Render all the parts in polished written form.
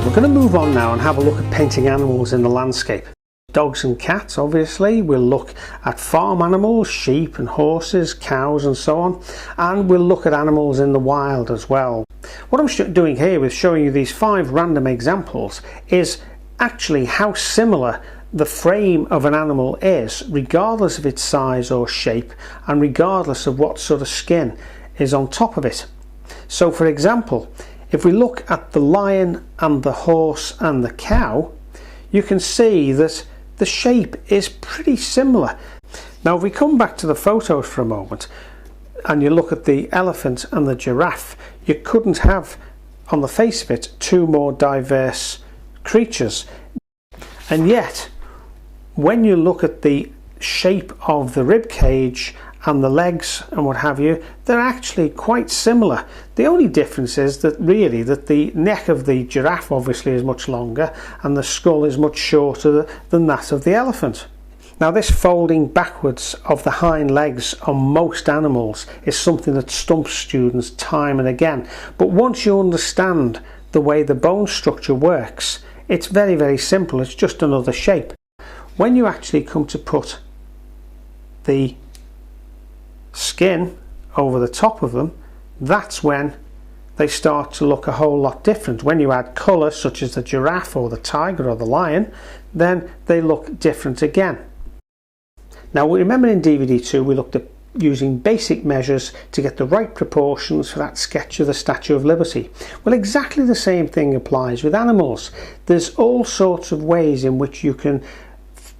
We're going to move on now and have a look at painting animals in the landscape. Dogs and cats, obviously. We'll look at farm animals, sheep and horses, cows and so on. And we'll look at animals in the wild as well. What I'm doing here with showing you these 5 random examples is actually how similar the frame of an animal is, regardless of its size or shape and regardless of what sort of skin is on top of it. So for example, if we look at the lion and the horse and the cow, you can see that the shape is pretty similar. Now if we come back to the photos for a moment and you look at the elephant and the giraffe, you couldn't have on the face of it 2 more diverse creatures. And yet when you look at the shape of the rib cage and the legs and what have you, they're actually quite similar. The only difference is that really that the neck of the giraffe obviously is much longer and the skull is much shorter than that of the elephant. Now this folding backwards of the hind legs on most animals is something that stumps students time and again, but once you understand the way the bone structure works, it's very, very simple. It's just another shape. When you actually come to put the skin over the top of them, that's when they start to look a whole lot different. When you add colour, such as the giraffe or the tiger or the lion, then they look different again. Now remember in DVD 2 we looked at using basic measures to get the right proportions for that sketch of the Statue of Liberty. Well, exactly the same thing applies with animals. There's all sorts of ways in which you can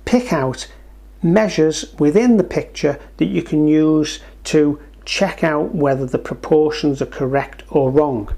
pick out measures within the picture that you can use to check out whether the proportions are correct or wrong.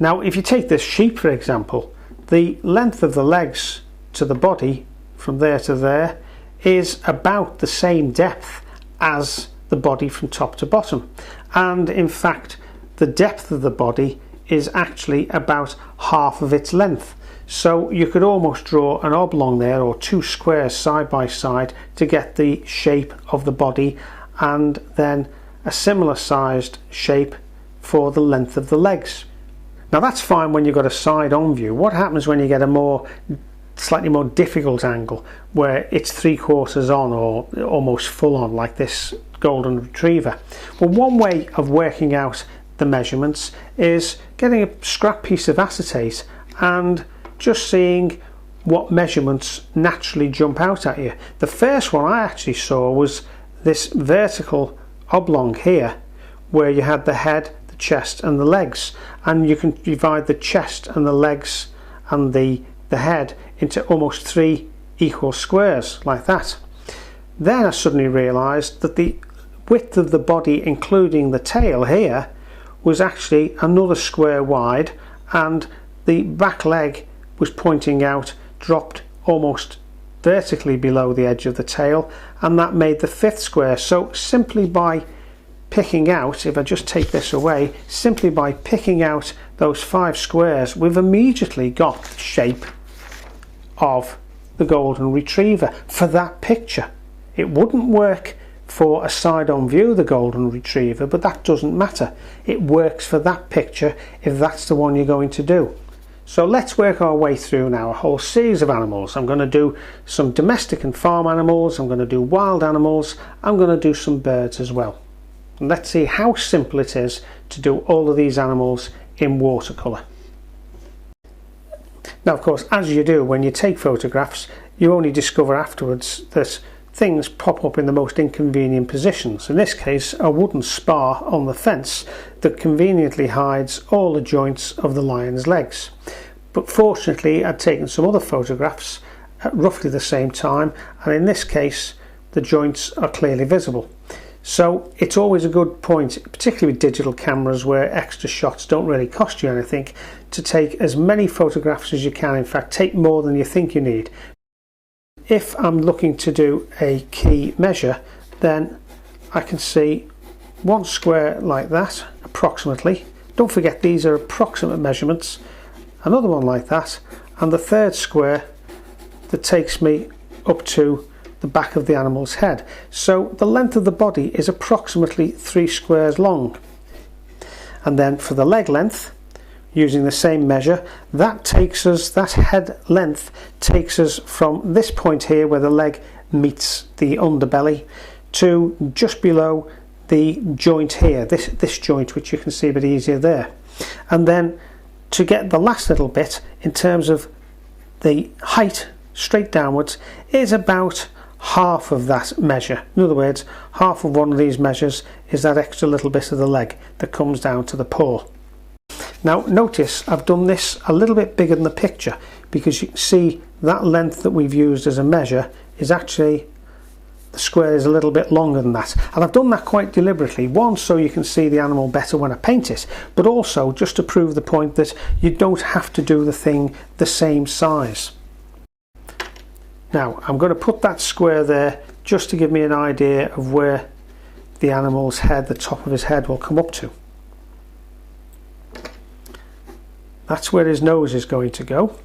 Now if you take this sheep for example, the length of the legs to the body from there to there is about the same depth as the body from top to bottom, and in fact the depth of the body is actually about half of its length. So you could almost draw an oblong there or 2 squares side by side to get the shape of the body and then a similar sized shape for the length of the legs. Now that's fine when you've got a side on view. What happens when you get a slightly more difficult angle where it's 3/4 on or almost full on like this golden retriever? Well, one way of working out the measurements is getting a scrap piece of acetate and just seeing what measurements naturally jump out at you. The first one I actually saw was this vertical oblong here where you had the head, the chest and the legs, and you can divide the chest and the legs and the head into almost 3 equal squares like that. Then I suddenly realized that the width of the body including the tail here was actually another square wide, and the back leg was pointing out, dropped almost vertically below the edge of the tail, and that made the 5th square. So simply by picking out, if I just take this away, simply by picking out those 5 squares, we've immediately got the shape of the golden retriever for that picture. It wouldn't work for a side-on view of the golden retriever, but that doesn't matter. It works for that picture if that's the one you're going to do. So let's work our way through now a whole series of animals. I'm going to do some domestic and farm animals, I'm going to do wild animals, I'm going to do some birds as well. And let's see how simple it is to do all of these animals in watercolour. Now of course, as you do when you take photographs, you only discover afterwards that things pop up in the most inconvenient positions. In this case, a wooden spar on the fence that conveniently hides all the joints of the lion's legs. But fortunately I'd taken some other photographs at roughly the same time, and in this case the joints are clearly visible. So it's always a good point, particularly with digital cameras where extra shots don't really cost you anything, to take as many photographs as you can. In fact, take more than you think you need. If I'm looking to do a key measure, then I can see 1 square like that, approximately. Don't forget these are approximate measurements. Another one like that, and the 3rd square that takes me up to the back of the animal's head. So the length of the body is approximately 3 squares long. And then for the leg length, using the same measure. That head length takes us from this point here where the leg meets the underbelly to just below the joint here, this joint, which you can see a bit easier there. And then to get the last little bit in terms of the height straight downwards is about half of that measure. In other words, half of one of these measures is that extra little bit of the leg that comes down to the paw. Now notice I've done this a little bit bigger than the picture, because you can see that length that we've used as a measure is actually, the square is a little bit longer than that, and I've done that quite deliberately. One, so you can see the animal better when I paint it, but also just to prove the point that you don't have to do the thing the same size. Now I'm going to put that square there just to give me an idea of where the animal's head, the top of his head, will come up to. That's where his nose is going to go,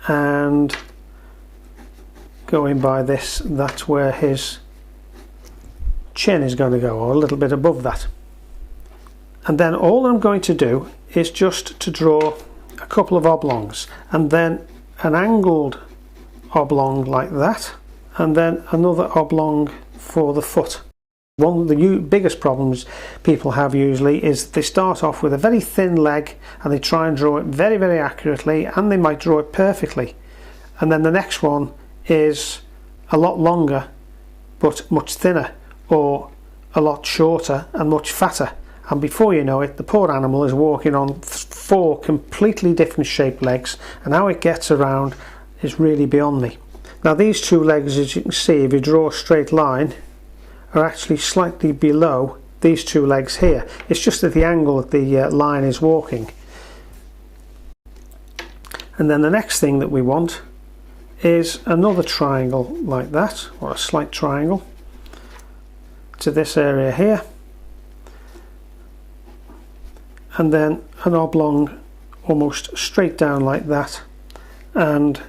and going by this, that's where his chin is going to go, or a little bit above that. And then all I'm going to do is just to draw a couple of oblongs, and then an angled oblong like that, and then another oblong for the foot. One of the biggest problems people have usually is they start off with a very thin leg and they try and draw it very, very accurately, and they might draw it perfectly, and then the next one is a lot longer but much thinner, or a lot shorter and much fatter, and before you know it, the poor animal is walking on 4 completely different shaped legs, and how it gets around is really beyond me. Now these 2 legs, as you can see, if you draw a straight line, are actually slightly below these 2 legs here. It's just at the angle that the line is walking. And then the next thing that we want is another triangle like that, or a slight triangle to this area here, and then an oblong almost straight down like that, and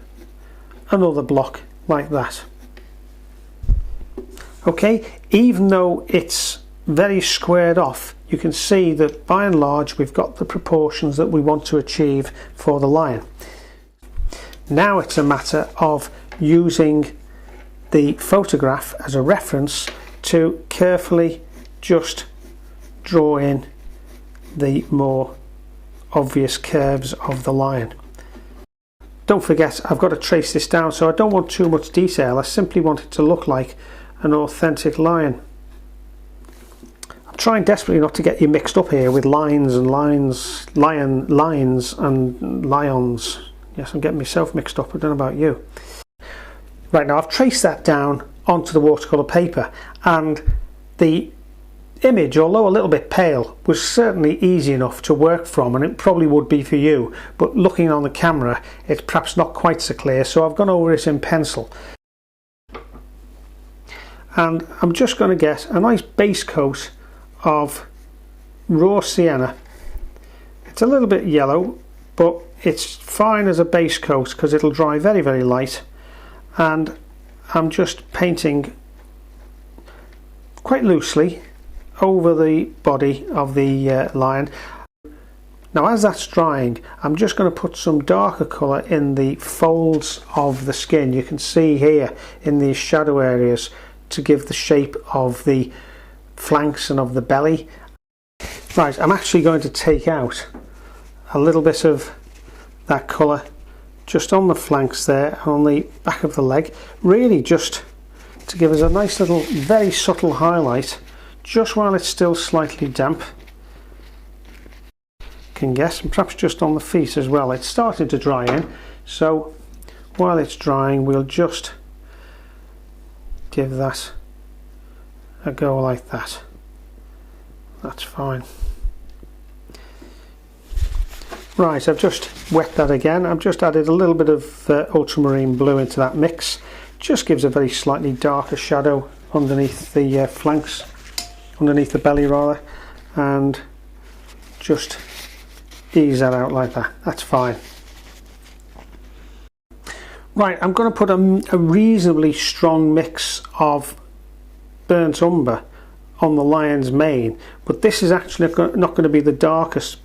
another block like that. Okay, even though it's very squared off, you can see that by and large we've got the proportions that we want to achieve for the lion. Now it's a matter of using the photograph as a reference to carefully just draw in the more obvious curves of the lion. Don't forget, I've got to trace this down, so I don't want too much detail. I simply want it to look like an authentic lion. I'm trying desperately not to get you mixed up here with lines and lines, lines and lions. Yes, I'm getting myself mixed up, I don't know about you. Right, now I've traced that down onto the watercolour paper, and the image, although a little bit pale, was certainly easy enough to work from, and it probably would be for you, but looking on the camera it's perhaps not quite so clear, so I've gone over it in pencil. And I'm just going to get a nice base coat of raw sienna. It's a little bit yellow, but it's fine as a base coat because it'll dry very, very light, and I'm just painting quite loosely over the body of the lion. Now as that's drying, I'm just going to put some darker colour in the folds of the skin. You can see here in these shadow areas to give the shape of the flanks and of the belly. Right, I'm actually going to take out a little bit of that colour just on the flanks there and on the back of the leg, really just to give us a nice little very subtle highlight just while it's still slightly damp. Can guess, and perhaps just on the feet as well. It's starting to dry in, so while it's drying we'll just give that a go like that. That's fine. Right, I've just wet that again. I've just added a little bit of ultramarine blue into that mix. Just gives a very slightly darker shadow underneath the flanks, underneath the belly rather, and just ease that out like that. That's fine. Right, I'm going to put a reasonably strong mix of burnt umber on the lion's mane, but this is actually not going to be the darkest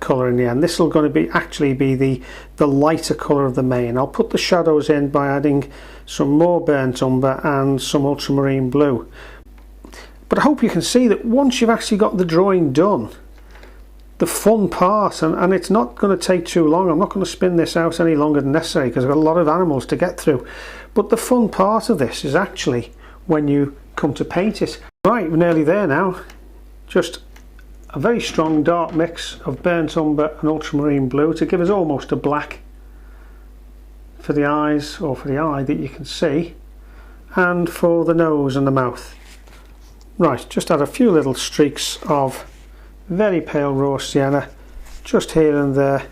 colour in the end. This will going to actually be the lighter colour of the main. I'll put the shadows in by adding some more burnt umber and some ultramarine blue. But I hope you can see that once you've actually got the drawing done, the fun part, and it's not going to take too long. I'm not going to spin this out any longer than necessary because I've got a lot of animals to get through. But the fun part of this is actually when you come to paint it. Right, we're nearly there now. Just a very strong dark mix of burnt umber and ultramarine blue to give us almost a black for the eyes, or for the eye that you can see, and for the nose and the mouth. Right, just add a few little streaks of very pale raw sienna just here and there,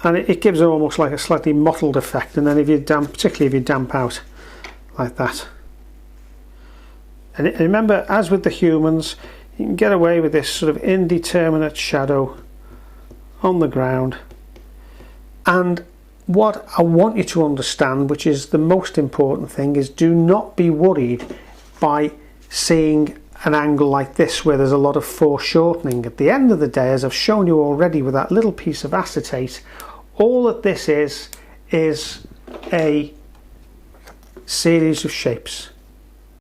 and it gives it almost like a slightly mottled effect. And then if you damp, particularly if you damp out like that, and remember, as with the humans, you can get away with this sort of indeterminate shadow on the ground. And what I want you to understand, which is the most important thing, is do not be worried by seeing an angle like this where there's a lot of foreshortening. At the end of the day, as I've shown you already with that little piece of acetate, all that this is a series of shapes.